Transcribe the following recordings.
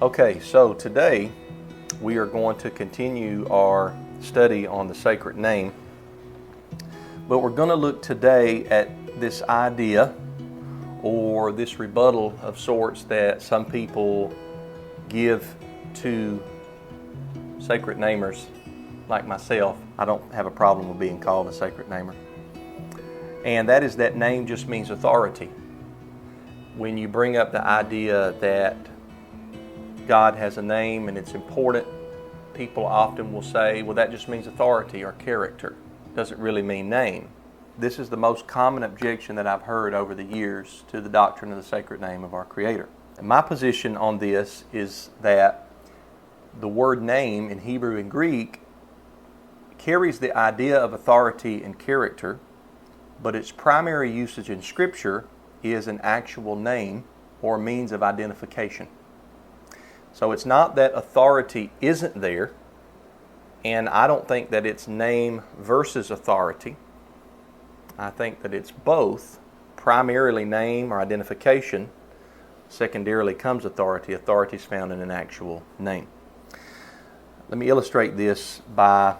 Okay, so today we are going to continue our study on the sacred name, but we're going to look today at this idea or this rebuttal of sorts that some people give to sacred namers like myself. I don't have a problem with being called a sacred namer. And that is that name just means authority. When you bring up the idea that God has a name and it's important, people often will say, well, that just means authority or character. It doesn't really mean name. This is the most common objection that I've heard over the years to the doctrine of the sacred name of our Creator. And my position on this is that the word name in Hebrew and Greek carries the idea of authority and character, but its primary usage in Scripture is an actual name or means of identification. So it's not that authority isn't there, and I don't think that it's name versus authority. I think that it's both, primarily name or identification, secondarily comes authority. Authority is found in an actual name. Let me illustrate this by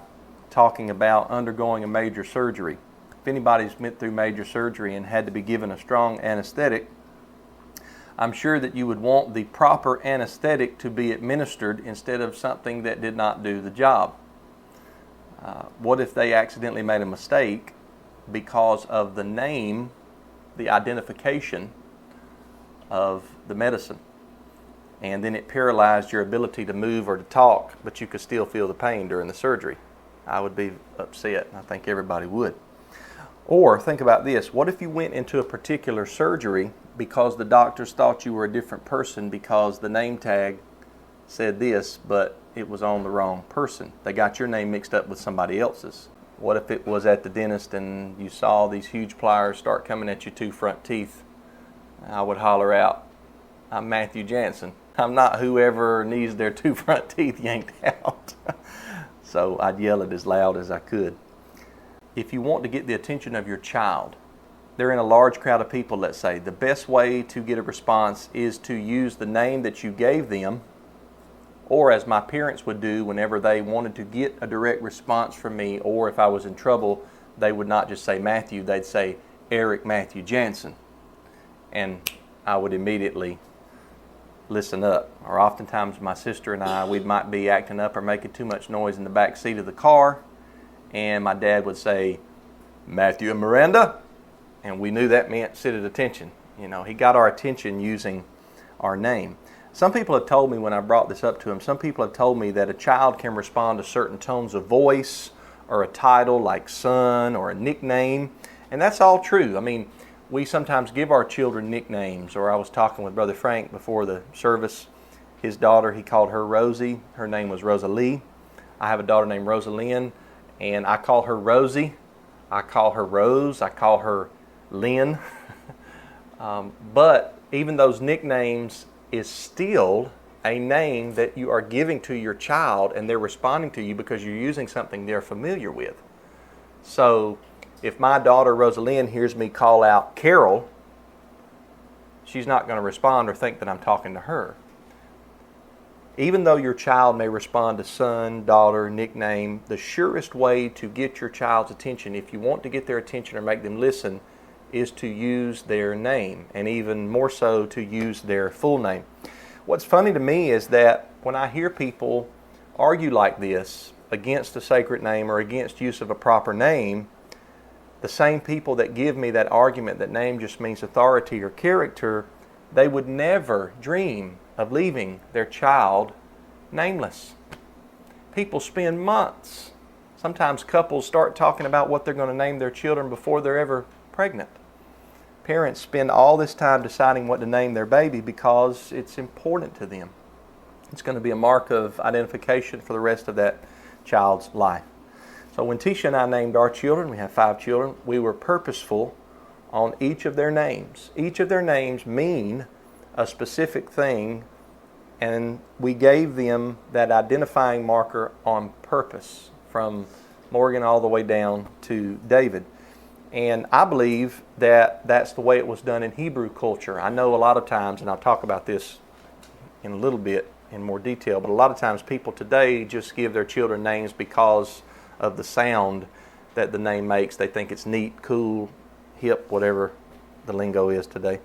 talking about undergoing a major surgery. If anybody's went through major surgery and had to be given a strong anesthetic, I'm sure that you would want the proper anesthetic to be administered instead of something that did not do the job. What if they accidentally made a mistake because of the name, the identification of the medicine, and then it paralyzed your ability to move or to talk, but you could still feel the pain during the surgery? I would be upset, and I think everybody would. Or think about this. What if you went into a particular surgery because the doctors thought you were a different person because the name tag said this, but it was on the wrong person? They got your name mixed up with somebody else's. What if it was at the dentist and you saw these huge pliers start coming at your two front teeth? I would holler out, "I'm Matthew Jansen. I'm not whoever needs their two front teeth yanked out." So I'd yell it as loud as I could. If you want to get the attention of your child, they're in a large crowd of people, let's say, the best way to get a response is to use the name that you gave them, or as my parents would do whenever they wanted to get a direct response from me, or if I was in trouble, they would not just say Matthew, they'd say Eric Matthew Jansen. And I would immediately listen up. Or oftentimes my sister and I, we might be acting up or making too much noise in the back seat of the car, and my dad would say, "Matthew and Miranda," and we knew that meant sit at attention. You know, he got our attention using our name. Some people have told me when I brought this up to him, some people have told me that a child can respond to certain tones of voice or a title like son or a nickname, and that's all true. I mean, we sometimes give our children nicknames, or I was talking with Brother Frank before the service. His daughter, he called her Rosie. Her name was Rosalie. I have a daughter named Rosalynn, and I call her Rosie. I call her Rose. I call her Lynn. But even those nicknames is still a name that you are giving to your child, and they're responding to you because you're using something they're familiar with. So if my daughter Rosalynn hears me call out Carol, she's not going to respond or think that I'm talking to her. Even though your child may respond to son, daughter, nickname, the surest way to get your child's attention, if you want to get their attention or make them listen, is to use their name, and even more so to use their full name. What's funny to me is that when I hear people argue like this against a sacred name or against use of a proper name, the same people that give me that argument that name just means authority or character, they would never dream of leaving their child nameless. People spend months, sometimes couples start talking about what they're going to name their children before they're ever pregnant. Parents spend all this time deciding what to name their baby because it's important to them. It's going to be a mark of identification for the rest of that child's life. So when Tisha and I named our children, we have 5 children, we were purposeful on each of their names. Each of their names mean a specific thing, and we gave them that identifying marker on purpose, from Morgan all the way down to David. And I believe that that's the way it was done in Hebrew culture. I know a lot of times, and I'll talk about this in a little bit in more detail. But a lot of times people today just give their children names because of the sound that the name makes. They think it's neat, cool, hip, whatever the lingo is today.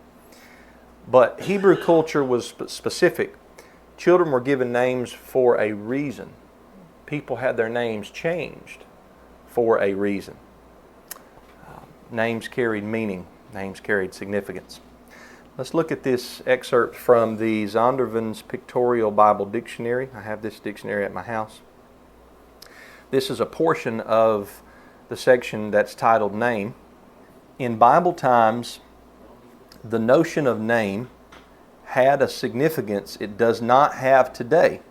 But Hebrew culture was specific. Children were given names for a reason. People had their names changed for a reason. Names carried meaning. Names carried significance. Let's look at this excerpt from the Zondervan's Pictorial Bible Dictionary. I have this dictionary at my house. This is a portion of the section that's titled Name. In Bible times, the notion of name had a significance it does not have today,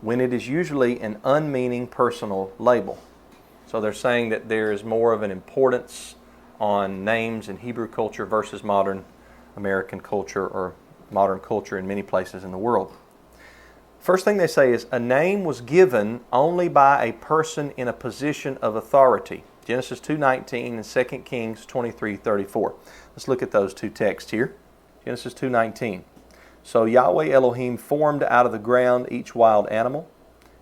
when it is usually an unmeaning personal label. So they're saying that there is more of an importance on names in Hebrew culture versus modern American culture or modern culture in many places in the world. First thing they say is a name was given only by a person in a position of authority. Genesis 2:19 and 2 Kings 23:34. Let's look at those two texts here. Genesis 2:19. So Yahweh Elohim formed out of the ground each wild animal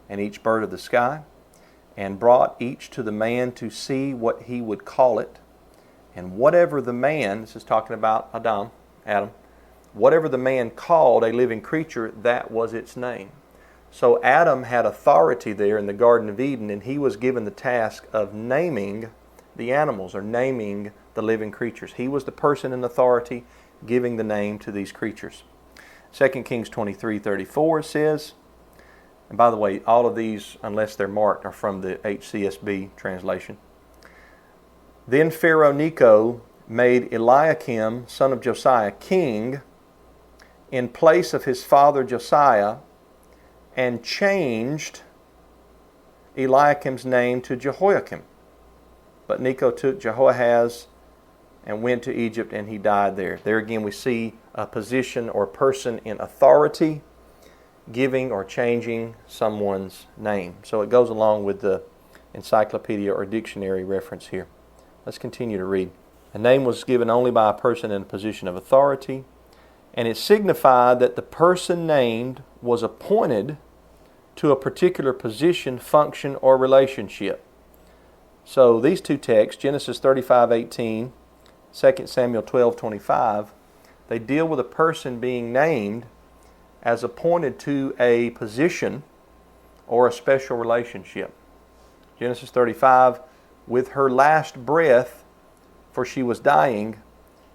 and each bird of the sky, and brought each to the man to see what he would call it. And whatever the man, this is talking about Adam, whatever the man called a living creature, that was its name. So Adam had authority there in the Garden of Eden, and he was given the task of naming the animals or naming the living creatures. He was the person in authority giving the name to these creatures. 2 Kings 23:34 says, and by the way, all of these, unless they're marked, are from the HCSB translation. Then Pharaoh Necho made Eliakim, son of Josiah, king in place of his father Josiah, and changed Eliakim's name to Jehoiakim. But Necho took Jehoahaz and went to Egypt, and he died there. There again we see a position or person in authority giving or changing someone's name. So it goes along with the encyclopedia or dictionary reference here. Let's continue to read. A name was given only by a person in a position of authority, and it signified that the person named was appointed to a particular position, function, or relationship. So these two texts, Genesis 35:18, 2 Samuel 12:25, they deal with a person being named as appointed to a position or a special relationship. Genesis 35, with her last breath, for she was dying,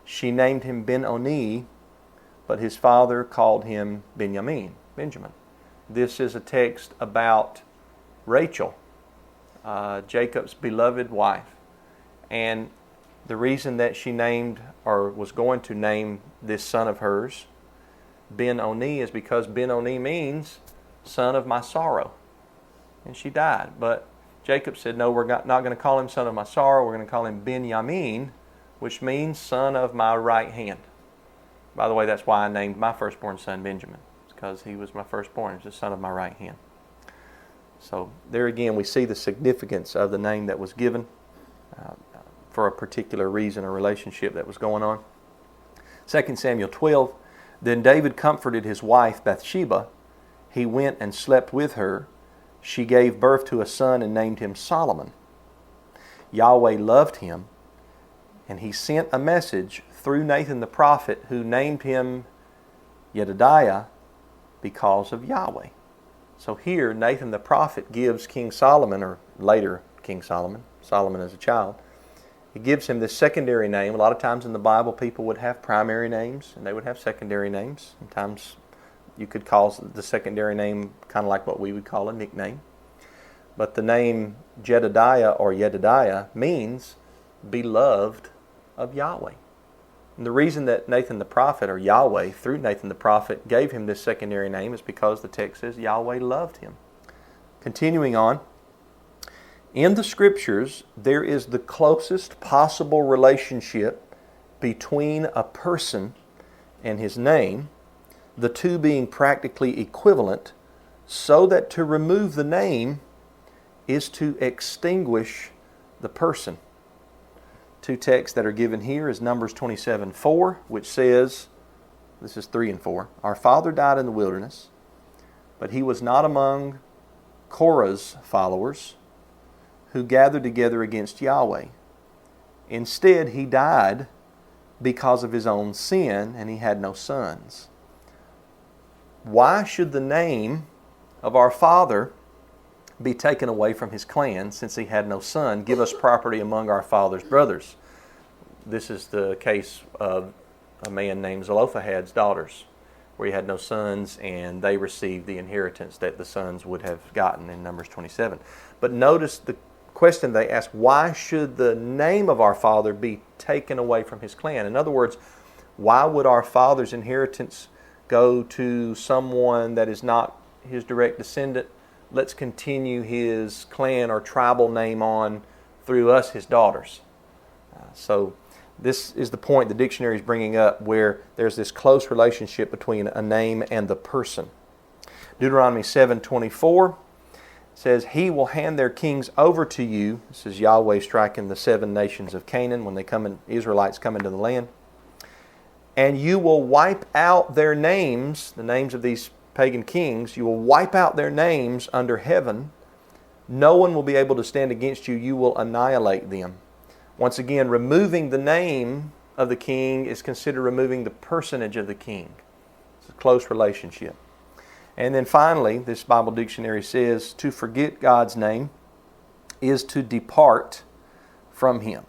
she named him Ben-Oni, but his father called him Benjamin. This is a text about Rachel, Jacob's beloved wife. And the reason that she named or was going to name this son of hers Ben-Oni is because Ben-Oni means son of my sorrow. And she died. But Jacob said, no, we're not going to call him son of my sorrow. We're going to call him Benjamin, which means son of my right hand. By the way, that's why I named my firstborn son Benjamin. It's because he was my firstborn. He's the son of my right hand. So there again, we see the significance of the name that was given for a particular reason or relationship that was going on. 2 Samuel 12, then David comforted his wife Bathsheba. He went and slept with her. She gave birth to a son and named him Solomon. Yahweh loved him, and he sent a message through Nathan the prophet, who named him Yedidiah because of Yahweh. So here Nathan the prophet gives King Solomon, or later King Solomon as a child, he gives him this secondary name. A lot of times in the Bible people would have primary names and they would have secondary names. Sometimes you could call the secondary name kind of like what we would call a nickname. But the name Jedidiah or Yedidiah means beloved of Yahweh. And the reason that Nathan the prophet, or Yahweh, through Nathan the prophet, gave him this secondary name is because the text says Yahweh loved him. Continuing on, in the Scriptures, there is the closest possible relationship between a person and his name, the two being practically equivalent, so that to remove the name is to extinguish the person. Two texts that are given here is Numbers 27:4, which says, this is 3 and 4, our father died in the wilderness, But he was not among Korah's followers who gathered together against Yahweh. Instead, he died because of his own sin, and he had no sons. Why should the name of our father be taken away from his clan, since he had no son? Give us property among our father's brothers. This is the case of a man named Zelophehad's daughters, where he had no sons, and they received the inheritance that the sons would have gotten in Numbers 27. But notice the question they ask: why should the name of our father be taken away from his clan? In other words, why would our father's inheritance go to someone that is not his direct descendant? Let's continue his clan or tribal name on through us, his daughters. So this is the point the dictionary is bringing up, where there's this close relationship between a name and the person. Deuteronomy 7:24 says, he will hand their kings over to you. This is Yahweh striking the 7 nations of Canaan when Israelites come into the land. And you will wipe out their names, the names of these pagan kings. You will wipe out their names under heaven. No one will be able to stand against you. You will annihilate them. Once again, removing the name of the king is considered removing the personage of the king. It's a close relationship. And then finally, this Bible dictionary says, to forget God's name is to depart from Him.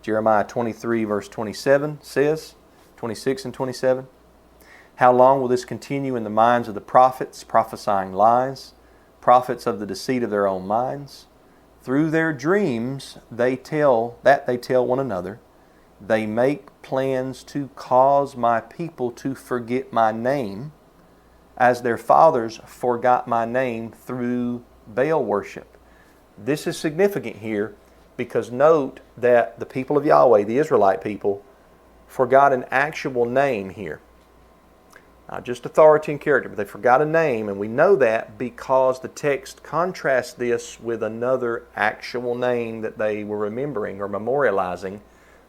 Jeremiah 23 verse 27 says, 26 and 27, how long will this continue in the minds of the prophets, prophesying lies, prophets of the deceit of their own minds? Through their dreams they tell one another, they make plans to cause my people to forget my name, as their fathers forgot my name through Baal worship. This is significant here, because note that the people of Yahweh, the Israelite people, forgot an actual name here. Not just authority and character, but they forgot a name, and we know that because the text contrasts this with another actual name that they were remembering or memorializing,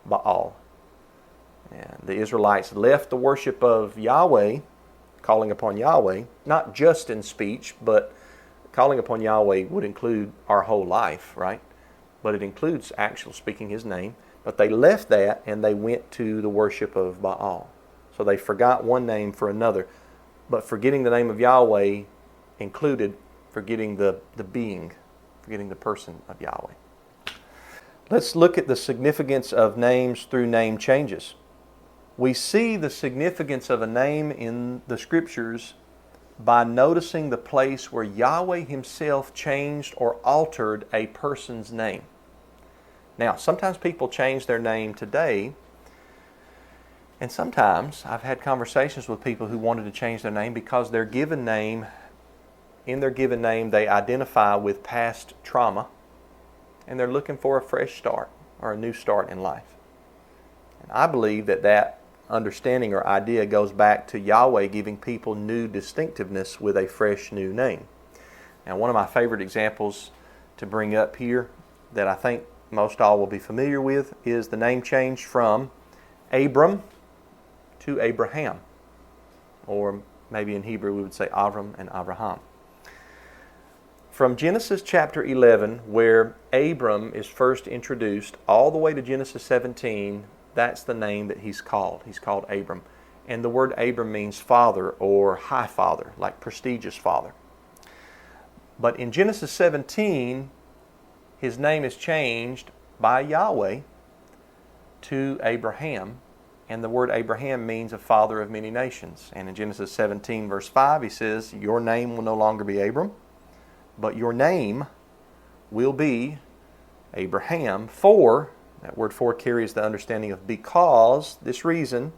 Baal. And the Israelites left the worship of Yahweh, calling upon Yahweh, not just in speech, but calling upon Yahweh would include our whole life, right? But it includes actual speaking His name. But they left that and they went to the worship of Baal. So they forgot one name for another. But forgetting the name of Yahweh included forgetting the being, forgetting the person of Yahweh. Let's look at the significance of names through name changes. We see the significance of a name in the Scriptures by noticing the place where Yahweh Himself changed or altered a person's name. Now, sometimes people change their name today, and sometimes I've had conversations with people who wanted to change their name because in their given name they identify with past trauma, and they're looking for a fresh start or a new start in life. And I believe that understanding or idea goes back to Yahweh giving people new distinctiveness with a fresh new name. Now, one of my favorite examples to bring up here that I think most all will be familiar with is the name change from Abram to Abraham. Or maybe in Hebrew we would say Avram and Abraham. From Genesis chapter 11, where Abram is first introduced, all the way to Genesis 17, that's the name that he's called. He's called Abram. And the word Abram means father or high father, like prestigious father. But in Genesis 17, his name is changed by Yahweh to Abraham. And the word Abraham means a father of many nations. And in Genesis 17 verse 5, he says, your name will no longer be Abram, but your name will be Abraham, for, that word for carries the understanding of because, this reason,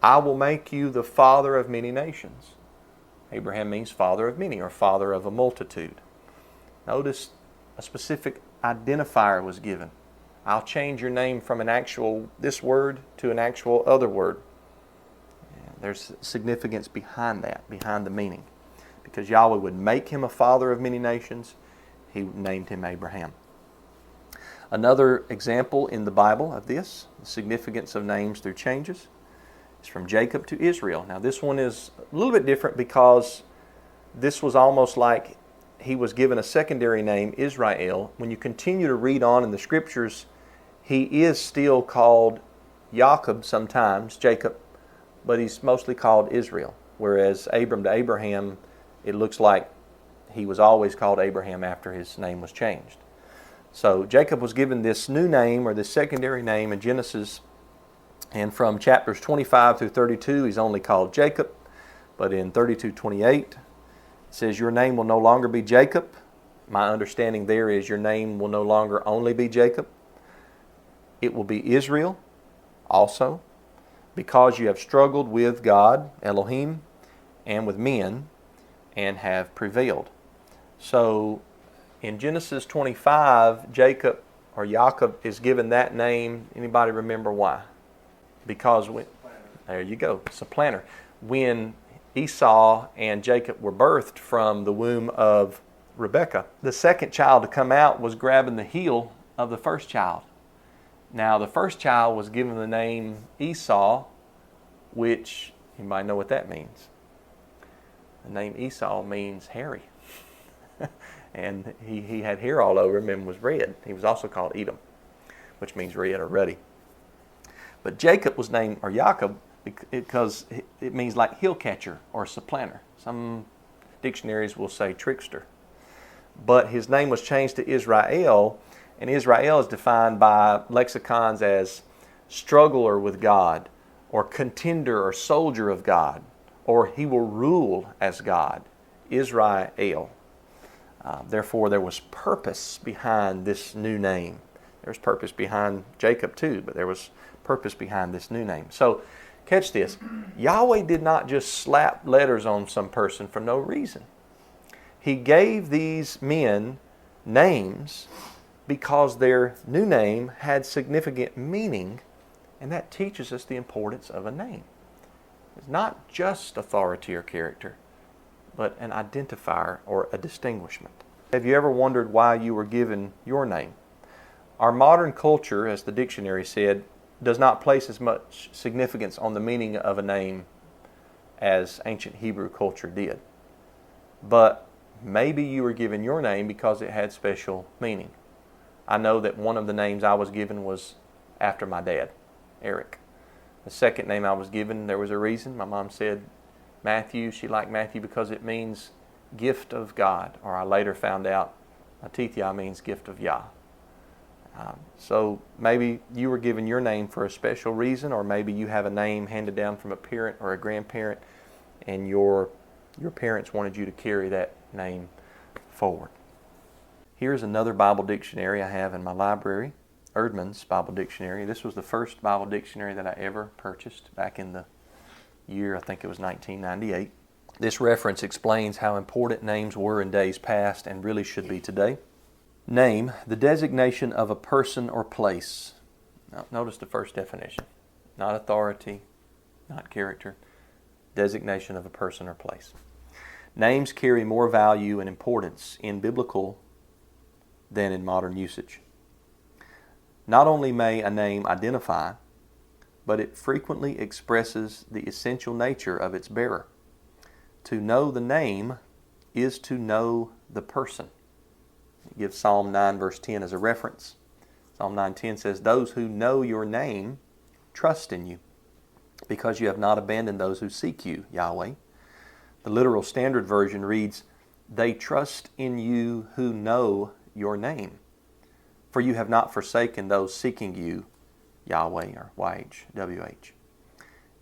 I will make you the father of many nations. Abraham means father of many, or father of a multitude. Notice a specific identifier was given. I'll change your name from an actual this word to an actual other word. And there's significance behind that, behind the meaning. Because Yahweh would make him a father of many nations, He named him Abraham. Another example in the Bible of this, the significance of names through changes, is from Jacob to Israel. Now this one is a little bit different because this was almost like he was given a secondary name, Israel. When you continue to read on in the Scriptures, he is still called Jacob sometimes, Jacob, but he's mostly called Israel. Whereas Abram to Abraham, it looks like he was always called Abraham after his name was changed. So Jacob was given this new name, or this secondary name, in Genesis, and from chapters 25 through 32, he's only called Jacob. But in 32:28, it says, your name will no longer be Jacob. My understanding there is your name will no longer only be Jacob. It will be Israel also, because you have struggled with God, Elohim, and with men, and have prevailed. So in Genesis 25, Jacob is given that name. Anybody remember why? Because there you go, supplanter. When Esau and Jacob were birthed from the womb of Rebekah, the second child to come out was grabbing the heel of the first child. Now the first child was given the name Esau, which, anybody know what that means? The name Esau means hairy. And he had hair all over him and was red. He was also called Edom, which means red or ruddy. But Jacob was named, or Jacob, because it means like heel catcher or supplanter. Some dictionaries will say trickster. But his name was changed to Israel, and Israel is defined by lexicons as struggler with God, or contender or soldier of God, or he will rule as God. Israel. Therefore, there was purpose behind this new name. There was purpose behind Jacob too, but there was purpose behind this new name. So, catch this. Yahweh did not just slap letters on some person for no reason. He gave these men names because their new name had significant meaning, and that teaches us the importance of a name. It's not just authority or character, but an identifier or a distinguishment. Have you ever wondered why you were given your name? Our modern culture, as the dictionary said, does not place as much significance on the meaning of a name as ancient Hebrew culture did. But maybe you were given your name because it had special meaning. I know that one of the names I was given was after my dad, Eric. The second name I was given, there was a reason. My mom said Matthew. She liked Matthew because it means gift of God. Or I later found out Atithia means gift of Yah. So maybe you were given your name for a special reason, or maybe you have a name handed down from a parent or a grandparent, and your parents wanted you to carry that name forward. Here's another Bible dictionary I have in my library, Erdman's Bible Dictionary. This was the first Bible dictionary that I ever purchased back in the year, I think it was 1998. This reference explains how important names were in days past and really should be today. Name, the designation of a person or place. Now, notice the first definition. Not authority, not character. Designation of a person or place. Names carry more value and importance in biblical than in modern usage. Not only may a name identify, but it frequently expresses the essential nature of its bearer. To know the name is to know the person. It gives Psalm 9 verse 10 as a reference. Psalm 9:10 says, those who know your name trust in you, because you have not abandoned those who seek you, Yahweh. The literal standard version reads, they trust in you who know your name, for you have not forsaken those seeking you, Yahweh, or YHWH.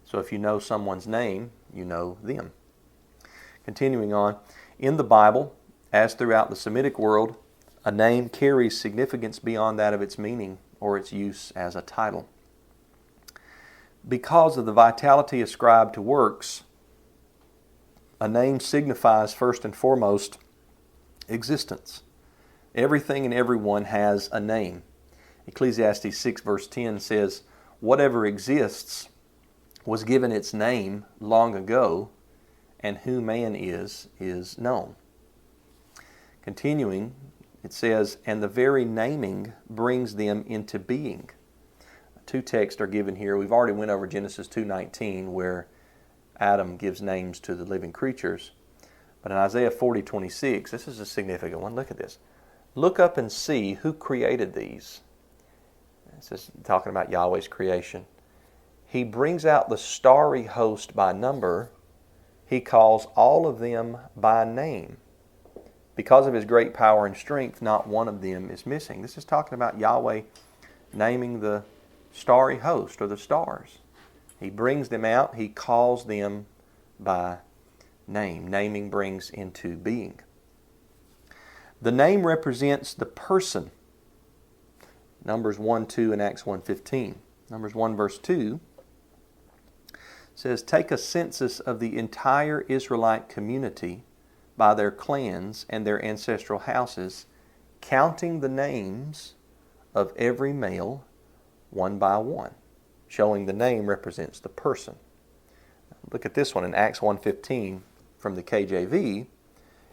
So if you know someone's name, you know them. Continuing on, in the Bible, as throughout the Semitic world, a name carries significance beyond that of its meaning or its use as a title. Because of the vitality ascribed to works, a name signifies first and foremost existence. Everything and everyone has a name. Ecclesiastes 6 verse 10 says, whatever exists was given its name long ago, and who man is known. Continuing, it says, and the very naming brings them into being. Two texts are given here. We've already went over Genesis 2:19, where Adam gives names to the living creatures. But in Isaiah 40:26, this is a significant one. Look at this. Look up and see who created these. This is talking about Yahweh's creation. He brings out the starry host by number. He calls all of them by name. Because of His great power and strength, not one of them is missing. This is talking about Yahweh naming the starry host, or the stars. He brings them out. He calls them by name. Naming brings into being. The name represents the person. Numbers 1:2 and Acts 1:15. Numbers 1 verse 2 says, take a census of the entire Israelite community by their clans and their ancestral houses, counting the names of every male one by one. Showing the name represents the person. Look at this one in Acts 1:15 from the KJV.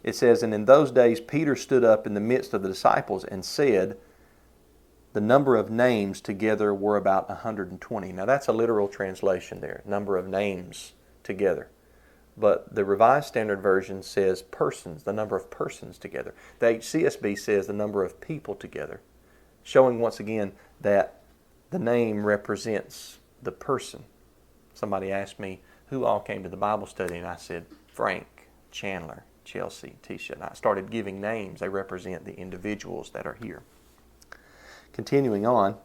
It says, and in those days Peter stood up in the midst of the disciples and said, the number of names together were about 120. Now that's a literal translation there, number of names together. But the Revised Standard Version says persons, the number of persons together. The HCSB says the number of people together, showing once again that the name represents the person. Somebody asked me who all came to the Bible study, and I said Frank, Chandler, Chelsea, Tisha. And I started giving names. They represent the individuals that are here. Continuing on,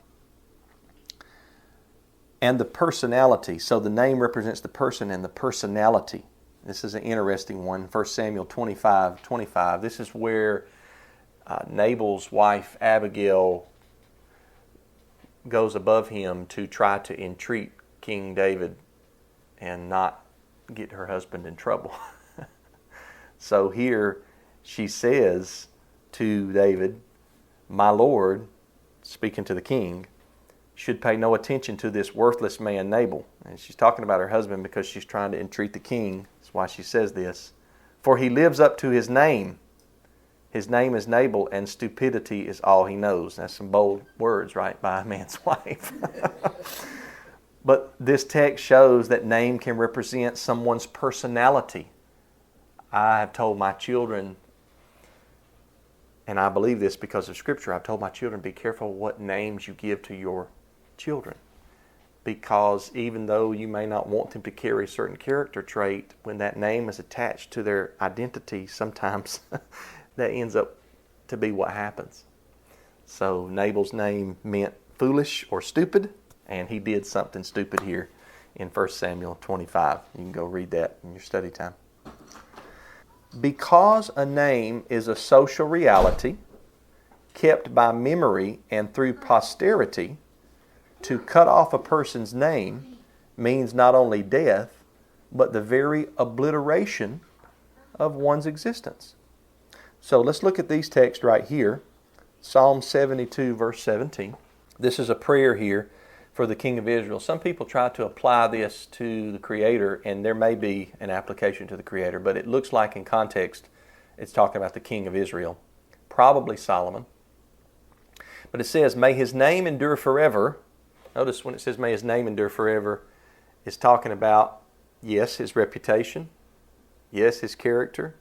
and the personality. So the name represents the person and the personality. This is an interesting one. 1 Samuel 25:25. This is where Nabal's wife Abigail goes above him to try to entreat King David and not get her husband in trouble. So here she says to David, my Lord, speaking to the king, should pay no attention to this worthless man Nabal. And she's talking about her husband because she's trying to entreat the king. That's why she says this. For he lives up to his name. His name is Nabal, and stupidity is all he knows. That's some bold words, right, by a man's wife. But this text shows that name can represent someone's personality. I have told my children, and I believe this because of Scripture, I've told my children, be careful what names you give to your children. Because even though you may not want them to carry a certain character trait, when that name is attached to their identity, sometimes that ends up to be what happens. So Nabal's name meant foolish or stupid, and he did something stupid here in 1 Samuel 25. You can go read that in your study time. Because a name is a social reality kept by memory and through posterity, to cut off a person's name means not only death, but the very obliteration of one's existence. So let's look at these texts right here. Psalm 72, verse 17. This is a prayer here for the king of Israel. Some people try to apply this to the Creator, and there may be an application to the Creator, but it looks like in context it's talking about the king of Israel, probably Solomon. But it says, may his name endure forever. Notice when it says may his name endure forever, it's talking about, yes, his reputation, yes, his character.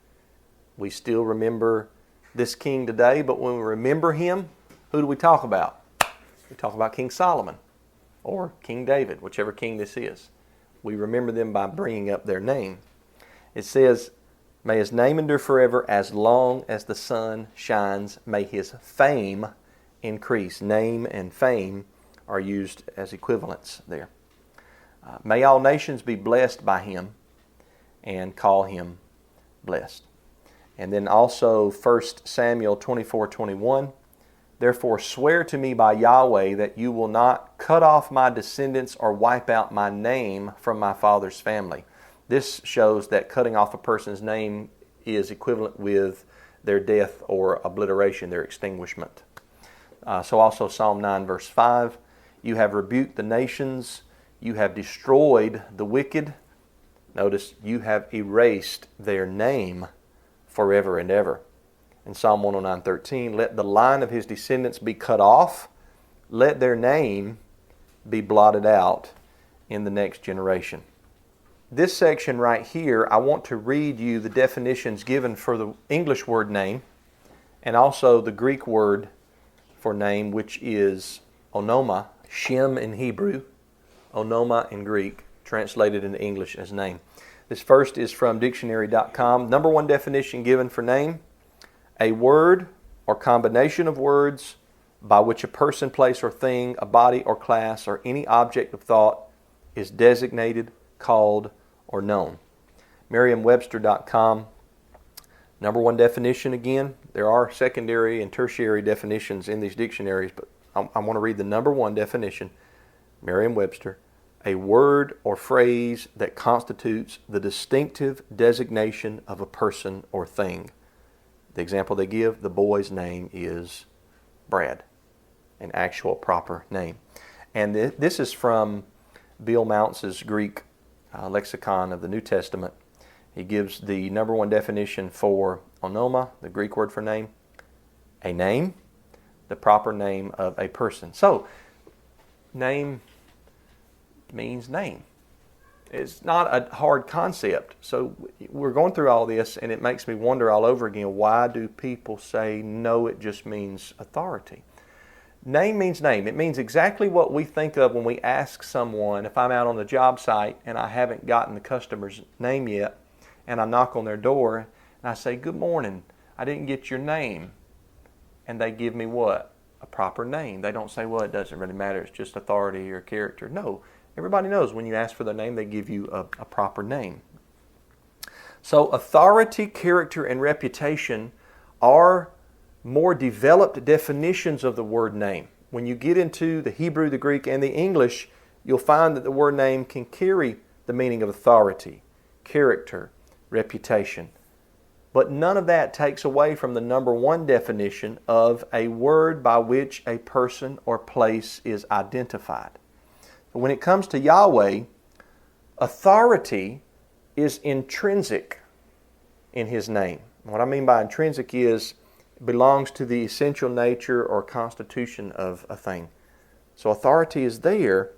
We still remember this king today, but when we remember him, who do we talk about? We talk about King Solomon or King David, whichever king this is. We remember them by bringing up their name. It says, may his name endure forever as long as the sun shines. May his fame increase. Name and fame are used as equivalents there. May all nations be blessed by him and call him blessed. And then also 1 Samuel 24:21. Therefore swear to me by Yahweh that you will not cut off my descendants or wipe out my name from my father's family. This shows that cutting off a person's name is equivalent with their death or obliteration, their extinguishment. So also Psalm 9 verse 5. You have rebuked the nations. You have destroyed the wicked. Notice, you have erased their name forever and ever. In Psalm 109:13, let the line of his descendants be cut off. Let their name be blotted out in the next generation. this section right here, I want to read you the definitions given for the English word name and also the Greek word for name, which is onoma, Shem in Hebrew, onoma in Greek, translated into English as name. This first is from dictionary.com. Number one definition given for name: a word or combination of words by which a person, place, or thing, a body or class, or any object of thought is designated, called, or known. Merriam-Webster.com. Number one definition again. There are secondary and tertiary definitions in these dictionaries, but I want to read the number one definition. Merriam-Webster. A word or phrase that constitutes the distinctive designation of a person or thing. The example they give, the boy's name is Brad, an actual proper name. And this is from Bill Mounce's Greek lexicon of the New Testament. He gives the number one definition for onoma, the Greek word for name: a name, the proper name of a person. So, name means name. It's not a hard concept. So we're going through all this, and it makes me wonder all over again, why do people say, no, it just means authority? Name means name. It means exactly what we think of when we ask someone. If I'm out on the job site and I haven't gotten the customer's name yet, and I knock on their door and I say, good morning, I didn't get your name. And they give me what? A proper name. They don't say, well, it doesn't really matter, it's just authority or character. No, everybody knows when you ask for their name, they give you a proper name. So authority, character, and reputation are more developed definitions of the word name. When you get into the Hebrew, the Greek, and the English, you'll find that the word name can carry the meaning of authority, character, reputation. But none of that takes away from the number one definition of a word by which a person or place is identified. When it comes to Yahweh, authority is intrinsic in His name. What I mean by intrinsic is it belongs to the essential nature or constitution of a thing. So authority is there,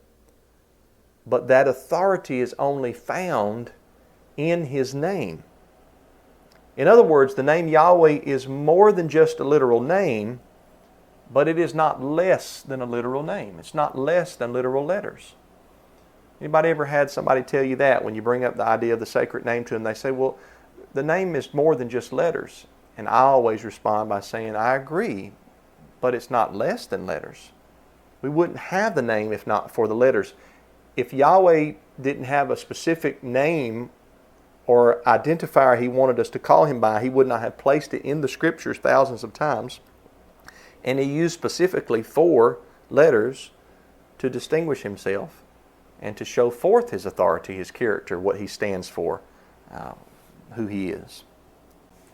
but that authority is only found in His name. In other words, the name Yahweh is more than just a literal name, but it is not less than a literal name. It's not less than literal letters. Anybody ever had somebody tell you that when you bring up the idea of the sacred name to them? They say, well, the name is more than just letters. And I always respond by saying, I agree, but it's not less than letters. We wouldn't have the name if not for the letters. If Yahweh didn't have a specific name or identifier He wanted us to call Him by, He would not have placed it in the Scriptures thousands of times. And He used specifically 4 letters to distinguish Himself and to show forth His authority, His character, what He stands for, who He is.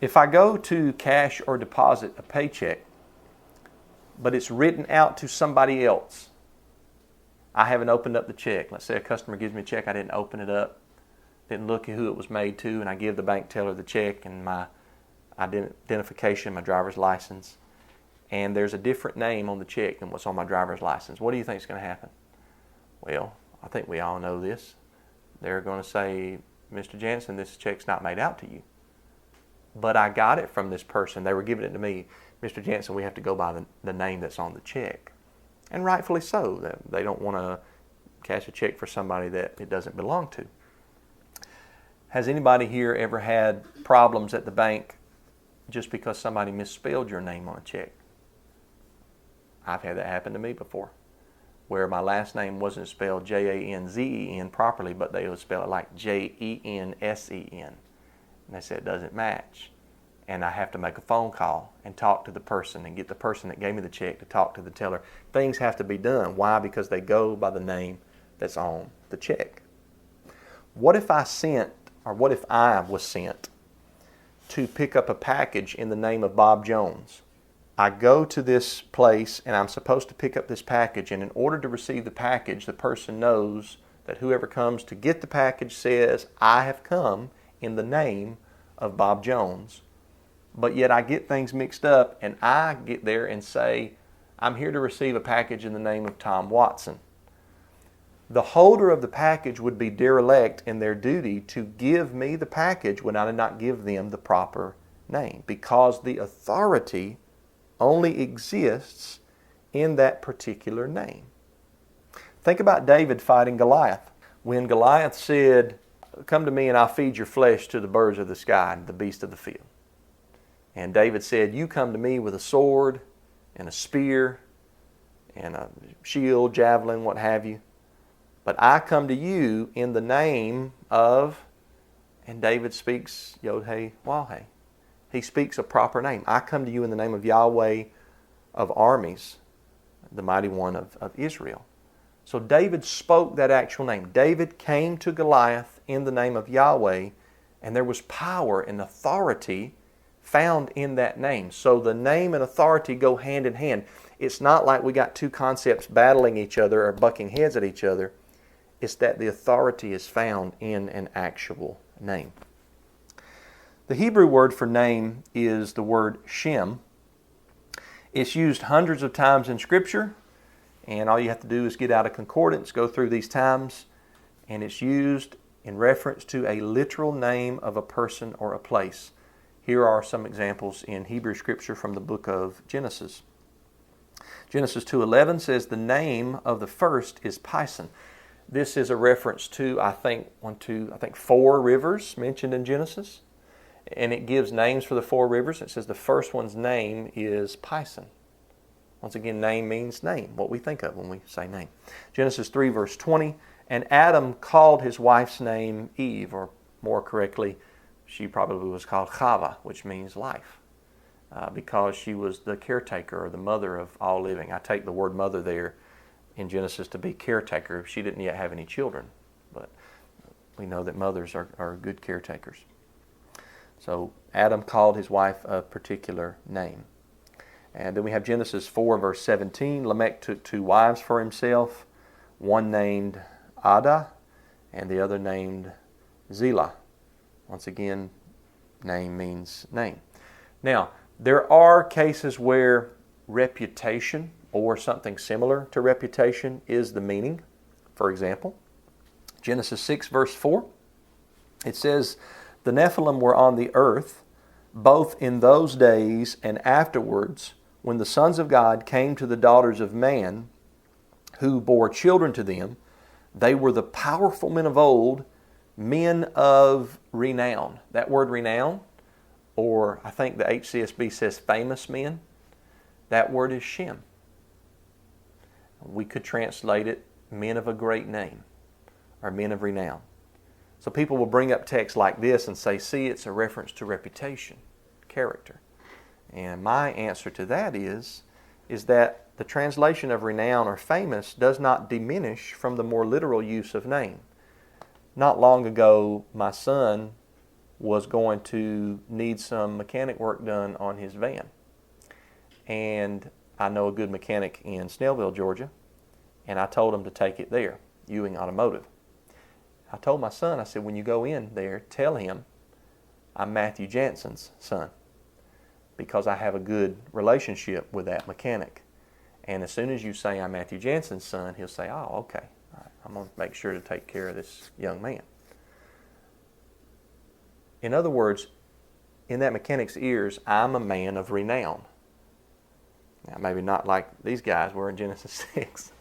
If I go to cash or deposit a paycheck, but it's written out to somebody else, I haven't opened up the check. Let's say a customer gives me a check, I didn't open it up, didn't look at who it was made to, and I give the bank teller the check and my identification, my driver's license, and there's a different name on the check than what's on my driver's license. What do you think is going to happen? Well, I think we all know this. They're going to say, Mr. Jansen, this check's not made out to you. But I got it from this person. They were giving it to me. Mr. Jansen, we have to go by the name that's on the check. And rightfully so. They don't want to cash a check for somebody that it doesn't belong to. Has anybody here ever had problems at the bank just because somebody misspelled your name on a check? I've had that happen to me before, where my last name wasn't spelled Janzen properly, but they would spell it like Jensen. And they said it doesn't match. And I have to make a phone call and talk to the person and get the person that gave me the check to talk to the teller. Things have to be done. Why? Because they go by the name that's on the check. What if I was sent to pick up a package in the name of Bob Jones? I go to this place and I'm supposed to pick up this package, and in order to receive the package, the person knows that whoever comes to get the package says, I have come in the name of Bob Jones. But yet I get things mixed up and I get there and say, I'm here to receive a package in the name of Tom Watson. the holder of the package would be derelict in their duty to give me the package when I did not give them the proper name, because the authority only exists in that particular name. Think about David fighting Goliath. When Goliath said, "Come to me and I'll feed your flesh to the birds of the sky and the beasts of the field." And David said, "You come to me with a sword and a spear and a shield, javelin, what have you. But I come to you in the name of," and David speaks Yod-Heh-Wah-Heh. He speaks a proper name. "I come to you in the name of Yahweh of armies, the mighty one of Israel." So David spoke that actual name. David came to Goliath in the name of Yahweh, and there was power and authority found in that name. So the name and authority go hand in hand. It's not like we got two concepts battling each other or bucking heads at each other. It's that the authority is found in an actual name. The Hebrew word for name is the word Shem. It's used hundreds of times in Scripture, and all you have to do is get out a concordance, go through these times, and it's used in reference to a literal name of a person or a place. Here are some examples in Hebrew Scripture from the book of Genesis. Genesis 2:11 says the name of the first is Pison. This is a reference to, I think 4 rivers mentioned in Genesis. And it gives names for the 4 rivers. It says the first one's name is Pison. Once again, name means name, what we think of when we say name. Genesis 3 verse 20, and Adam called his wife's name Eve, or more correctly, she probably was called Chava, which means life, because she was the caretaker or the mother of all living. I take the word mother there in Genesis to be caretaker. She didn't yet have any children, but we know that mothers are good caretakers. So Adam called his wife a particular name. And then we have Genesis 4 verse 17. Lamech took 2 wives for himself, one named Adah and the other named Zillah. Once again, name means name. Now, there are cases where reputation or something similar to reputation is the meaning. For example, Genesis 6 verse 4, it says, "The Nephilim were on the earth, both in those days and afterwards, when the sons of God came to the daughters of man, who bore children to them. They were the powerful men of old, men of renown." That word renown, or I think the HCSB says famous men, that word is Shem. We could translate it men of a great name, or men of renown. So people will bring up texts like this and say, see, it's a reference to reputation, character. And my answer to that is that the translation of renown or famous does not diminish from the more literal use of name. Not long ago, my son was going to need some mechanic work done on his van. And I know a good mechanic in Snellville, Georgia, and I told him to take it there, Ewing Automotive. I told my son, I said, when you go in there, tell him I'm Matthew Jansen's son, because I have a good relationship with that mechanic. And as soon as you say I'm Matthew Jansen's son, he'll say, oh, okay, I'm going to make sure to take care of this young man. In other words, in that mechanic's ears, I'm a man of renown. Now, maybe not like these guys were in Genesis 6.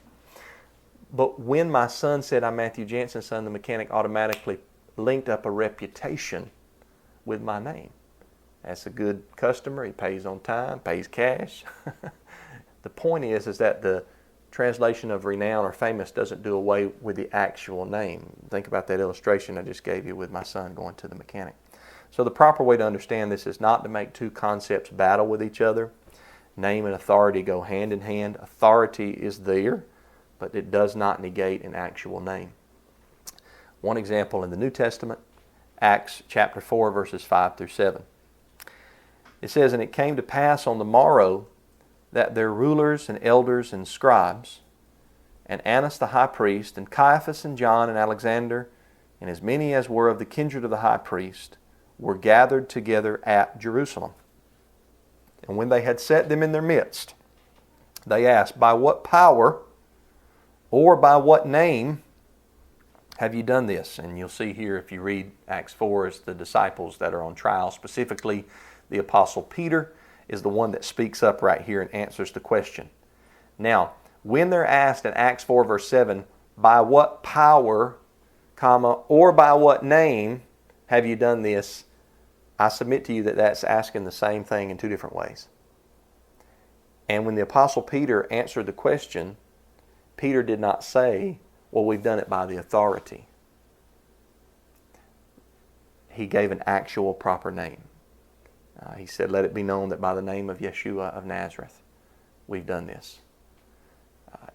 But when my son said, I'm Matthew Jansen's son, the mechanic automatically linked up a reputation with my name. That's a good customer. He pays on time, pays cash. The point is that the translation of renown or famous doesn't do away with the actual name. Think about that illustration I just gave you with my son going to the mechanic. So the proper way to understand this is not to make two concepts battle with each other. Name and authority go hand in hand. Authority is there, but it does not negate an actual name. One example in the New Testament, Acts chapter 4, verses 5 through 7. It says, and it came to pass on the morrow that their rulers and elders and scribes, and Annas the high priest, and Caiaphas and John and Alexander, and as many as were of the kindred of the high priest, were gathered together at Jerusalem. And when they had set them in their midst, they asked, by what power or by what name Have you done this? And you'll see here, if you read Acts 4, it's the disciples that are on trial. Specifically, the Apostle Peter is the one that speaks up right here and answers the question. Now, when they're asked in Acts 4, verse 7, by what power, comma, or by what name have you done this? I submit to you that that's asking the same thing in two different ways. And when the Apostle Peter answered the question, Peter did not say, well, we've done it by the authority. He gave an actual proper name. He said, let it be known that by the name of Yeshua of Nazareth, we've done this.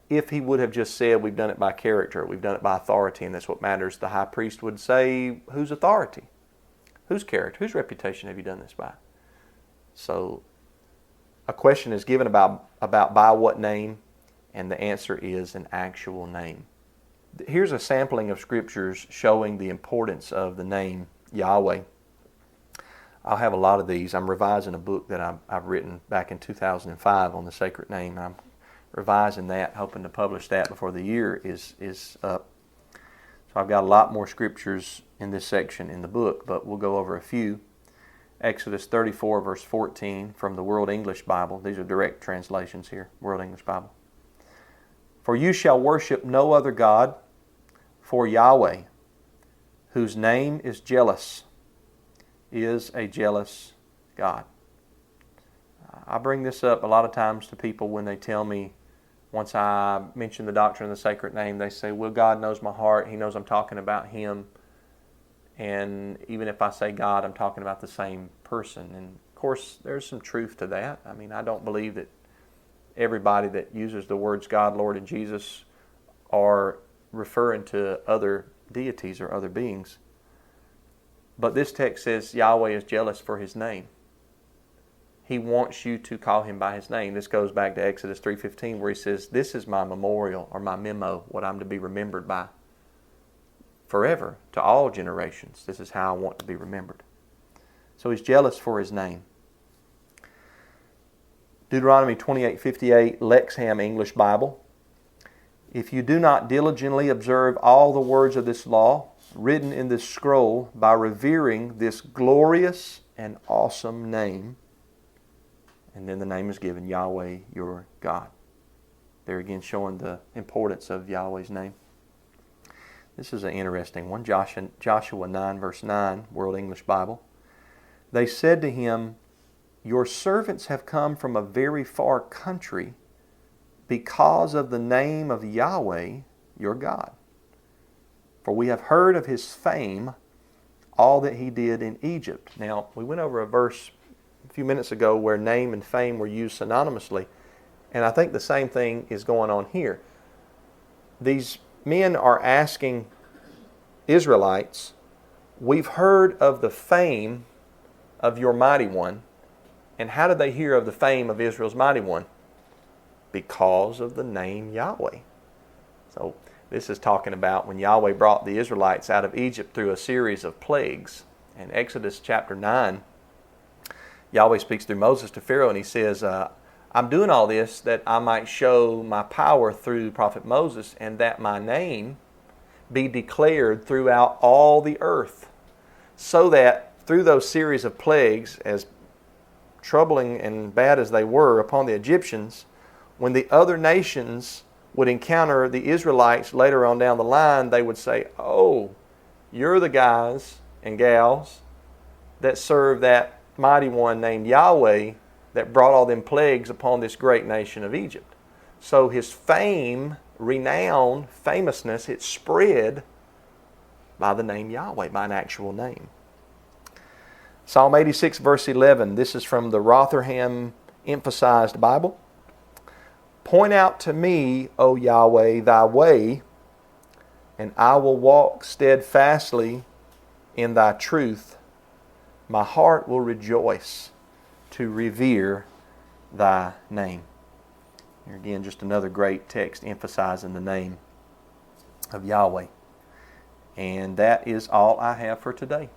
If he would have just said, we've done it by character, we've done it by authority, and that's what matters, the high priest would say, whose authority? Whose character? Whose reputation have you done this by? So, a question is given about by what name, and the answer is an actual name. Here's a sampling of scriptures showing the importance of the name Yahweh. I'll have a lot of these. I'm revising a book that I've written back in 2005 on the sacred name. I'm revising that, hoping to publish that before the year is up. So I've got a lot more scriptures in this section in the book, but we'll go over a few. Exodus 34, verse 14 from the World English Bible. These are direct translations here, World English Bible. For you shall worship no other God, for Yahweh, whose name is jealous, is a jealous God. I bring this up a lot of times to people when they tell me, once I mention the doctrine of the sacred name, they say, well, God knows my heart. He knows I'm talking about Him. And even if I say God, I'm talking about the same person. And of course, there's some truth to that. I mean, I don't believe that everybody that uses the words God, Lord, and Jesus are referring to other deities or other beings. But this text says Yahweh is jealous for His name. He wants you to call Him by His name. This goes back to Exodus 3:15 where He says, this is my memorial or my memo, what I'm to be remembered by forever, to all generations. This is how I want to be remembered. So He's jealous for His name. Deuteronomy 28:58, Lexham English Bible. If you do not diligently observe all the words of this law written in this scroll by revering this glorious and awesome name, and then the name is given, Yahweh your God. There again showing the importance of Yahweh's name. This is an interesting one. Joshua 9 verse 9, World English Bible. They said to him, your servants have come from a very far country because of the name of Yahweh your God. For we have heard of His fame, all that He did in Egypt. Now, we went over a verse a few minutes ago where name and fame were used synonymously, and I think the same thing is going on here. These men are asking Israelites, we've heard of the fame of your mighty one. And how did they hear of the fame of Israel's mighty one? Because of the name Yahweh. So this is talking about when Yahweh brought the Israelites out of Egypt through a series of plagues. In Exodus chapter 9, Yahweh speaks through Moses to Pharaoh and He says, I'm doing all this that I might show my power through prophet Moses and that my name be declared throughout all the earth. So that through those series of plagues, as troubling and bad as they were upon the Egyptians, when the other nations would encounter the Israelites later on down the line, they would say, oh, you're the guys and gals that serve that mighty one named Yahweh that brought all them plagues upon this great nation of Egypt. So His fame, renown, famousness, it spread by the name Yahweh, by an actual name. Psalm 86 verse 11, this is from the Rotherham Emphasized Bible. Point out to me, O Yahweh, Thy way, and I will walk steadfastly in Thy truth. My heart will rejoice to revere Thy name. Here again, just another great text emphasizing the name of Yahweh. And that is all I have for today.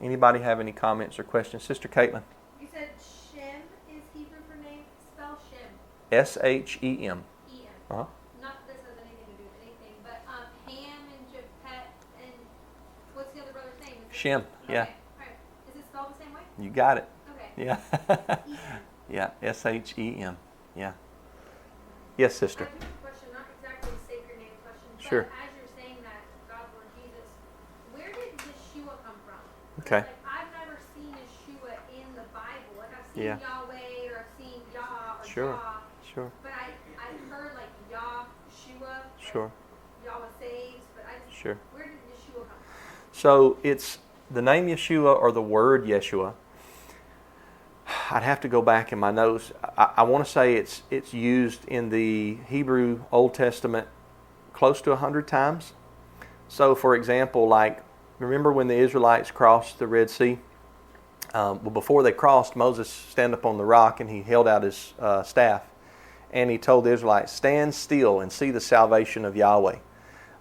Anybody have any comments or questions? Sister Caitlin. You said Shem is Hebrew for name. Spell Shem. S-H-E-M. E-M. Uh-huh. Not that this has anything to do with anything, but Ham and Japheth Shem. Yeah. Okay. All right. Is it spelled the same way? You got it. Okay. Yeah. Yeah. Shem. Yeah. Yes, sister. I have a question, not exactly a sacred name question, but Sure. as you're saying that, God, Lord Jesus, where did Yeshua come from? 'Cause, Okay. like, I've never seen Yeshua in the Bible. Like, I've seen Yeah. Yahweh, or I've seen Yah, or Sure. Jah, Sure. but I've heard, like, Yahshua, Sure. like, Yahweh saves, but Sure. where did Yeshua come from? So it's the name Yeshua or the word Yeshua. I'd have to go back in my notes. I want to say it's used in the Hebrew Old Testament close to 100 times. So, for example, like, remember when the Israelites crossed the Red Sea? Well, before they crossed, Moses stand up on the rock and he held out his staff. And he told the Israelites, stand still and see the salvation of Yahweh.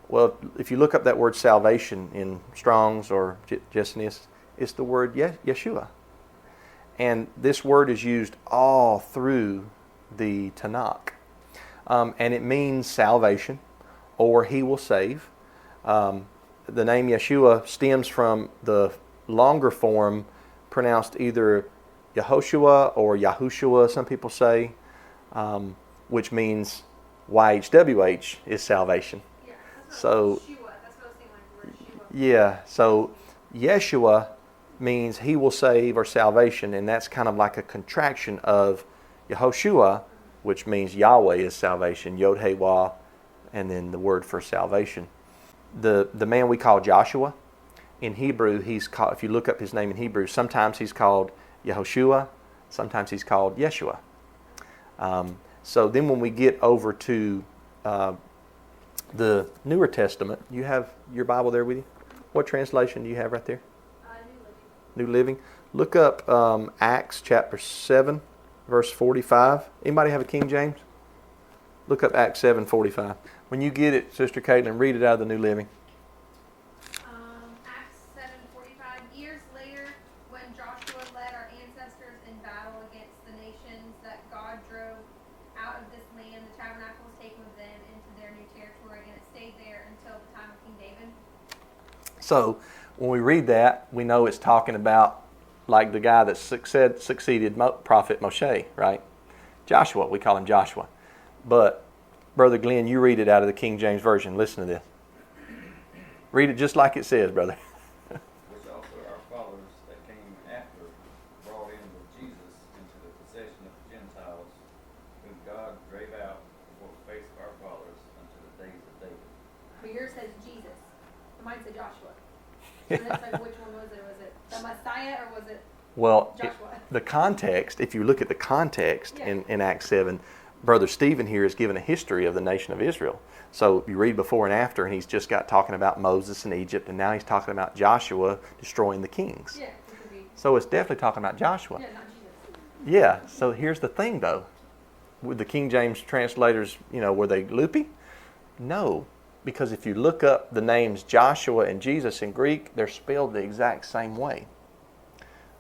Well, if you look up that word salvation in Strong's or Jesenius, it's the word Yeshua. And this word is used all through the Tanakh. And it means salvation, or he will save. The name Yeshua stems from the longer form pronounced either Yehoshua or Yahushua, some people say, which means YHWH is salvation. Yeah, that's So, what Yeshua, that's what I was thinking, like, the word Yeshua. yeah, so Yeshua means he will save or salvation, and that's kind of like a contraction of Yehoshua, which means Yahweh is salvation, Yod He Wah, and then the word for salvation. The man we call Joshua, in Hebrew, he's called, if you look up his name in Hebrew, sometimes he's called Yehoshua, sometimes he's called Yeshua. So then when we get over to the Newer Testament, you have your Bible there with you? What translation do you have right there? New Living. Look up Acts chapter 7, verse 45. Anybody have a King James? Look up Acts 7:45. When you get it, Sister Caitlin, read it out of the New Living. Acts 7:45. Years later, when Joshua led our ancestors in battle against the nations that God drove out of this land, the tabernacle was taken with them into their new territory, and it stayed there until the time of King David. So when we read that, we know it's talking about like the guy that succeeded Prophet Moshe, right? Joshua, we call him Joshua. But Brother Glenn, you read it out of the King James Version. Listen to this. Read it just like it says, brother. Which also our fathers that came after brought in with Jesus into the possession of the Gentiles, whom God drave out before the face of our fathers unto the days of David. But yours says Jesus. Mine said Joshua. So it's like, which one was it? Was it the Messiah or was it Well, Joshua? the context, if you look at the context Yeah. in Acts 7, Brother Stephen here is given a history of the nation of Israel. So you read before and after, and he's just got talking about Moses and Egypt, and now he's talking about Joshua destroying the kings. Yeah, it could be. So it's definitely talking about Joshua. Yeah, not Jesus. Yeah, so here's the thing though. With the King James translators, were they loopy? No, because if you look up the names Joshua and Jesus in Greek, they're spelled the exact same way.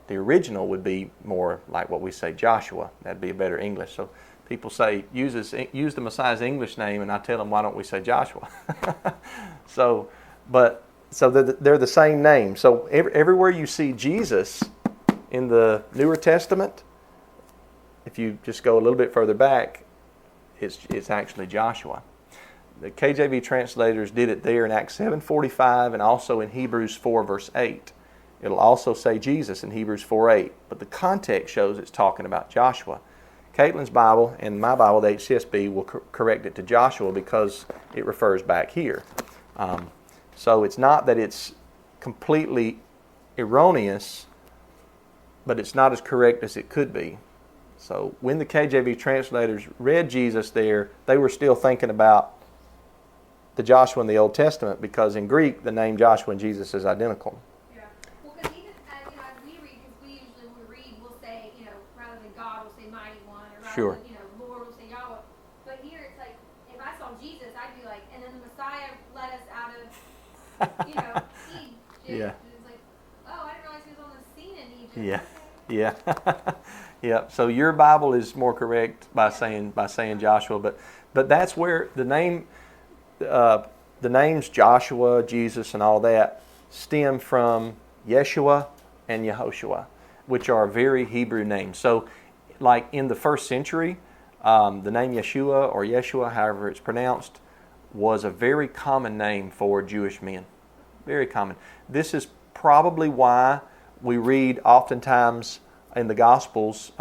The original would be more like what we say Joshua. That'd be a better English. So people say, use the Messiah's English name, and I tell them, why don't we say Joshua? So they're the same name. So everywhere you see Jesus in the Newer Testament, if you just go a little bit further back, it's actually Joshua. The KJV translators did it there in Acts 7:45 and also in Hebrews 4 verse 8. It'll also say Jesus in Hebrews 4:8, but the context shows it's talking about Joshua. Caitlin's Bible and my Bible, the HCSB, will correct it to Joshua because it refers back here. So it's not that it's completely erroneous, but it's not as correct as it could be. So when the KJV translators read Jesus there, they were still thinking about the Joshua in the Old Testament, because in Greek the name Joshua and Jesus is identical. Yeah. Well, because even as we read, because we usually when we read, we'll say, rather than God, we'll say Mighty One, or rather Sure. than, Lord, we'll say Yahweh. But here it's like, if I saw Jesus, I'd be like, and then the Messiah led us out of, Egypt. Yeah. And it's like, oh, I didn't realize he was on the scene in Egypt. Yeah, yeah, yeah. So your Bible is more correct by saying Joshua, but that's where the names Joshua, Jesus, and all that stem from Yeshua and Yehoshua, which are very Hebrew names. So, like in the first century, the name Yeshua or Yeshua, however it's pronounced, was a very common name for Jewish men. Very common. This is probably why we read oftentimes in the Gospels,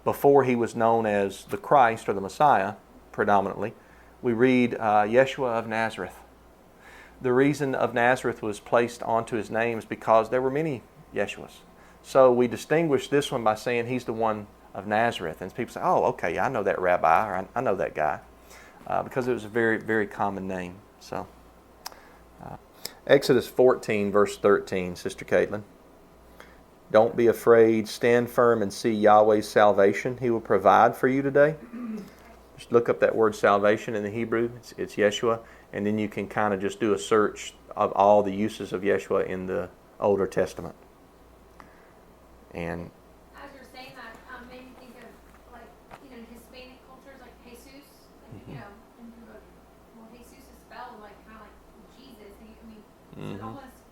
before he was known as the Christ or the Messiah, predominantly, we read Yeshua of Nazareth. The reason of Nazareth was placed onto his name is because there were many Yeshuas. So we distinguish this one by saying he's the one of Nazareth. And people say, oh, okay, yeah, I know that rabbi, or I know that guy. Because it was a very, very common name. So, Exodus 14, verse 13, Sister Caitlin. Don't be afraid. Stand firm and see Yahweh's salvation. He will provide for you today. Just look up that word salvation in the Hebrew. It's Yeshua. And then you can kind of just do a search of all the uses of Yeshua in the Older Testament. And as you're saying that, made me think of, like, Hispanic cultures, like Jesus. Like, and people go, well, Jesus is spelled kind of like Jesus. So it almost,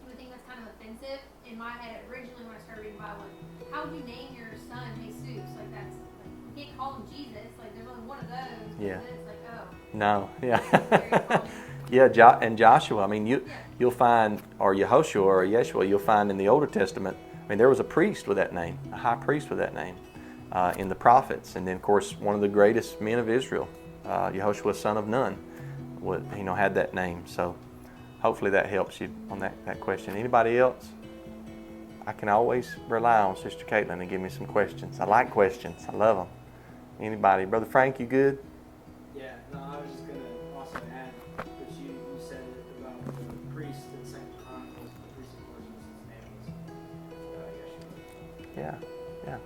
you would think that's kind of offensive. In my head, originally when I started reading the Bible, how would you name your son Jesus? Like, that's, you can't call him Jesus. Like, there's only one of those. Yeah. It's like, oh. No, yeah. Very common. Yeah, and Joshua, you'll find, or Yehoshua or Yeshua, you'll find in the Older Testament, there was a priest with that name, a high priest with that name, in the prophets. And then, of course, one of the greatest men of Israel, Yehoshua, son of Nun, had that name. So hopefully that helps you on that question. Anybody else? I can always rely on Sister Caitlin to give me some questions. I like questions. I love them. Anybody? Brother Frank, you good? Yeah, no, I was just going to also add that you said about the priest in 2 Chronicles, the priest of Moses, his name was Yeshua. Yeah.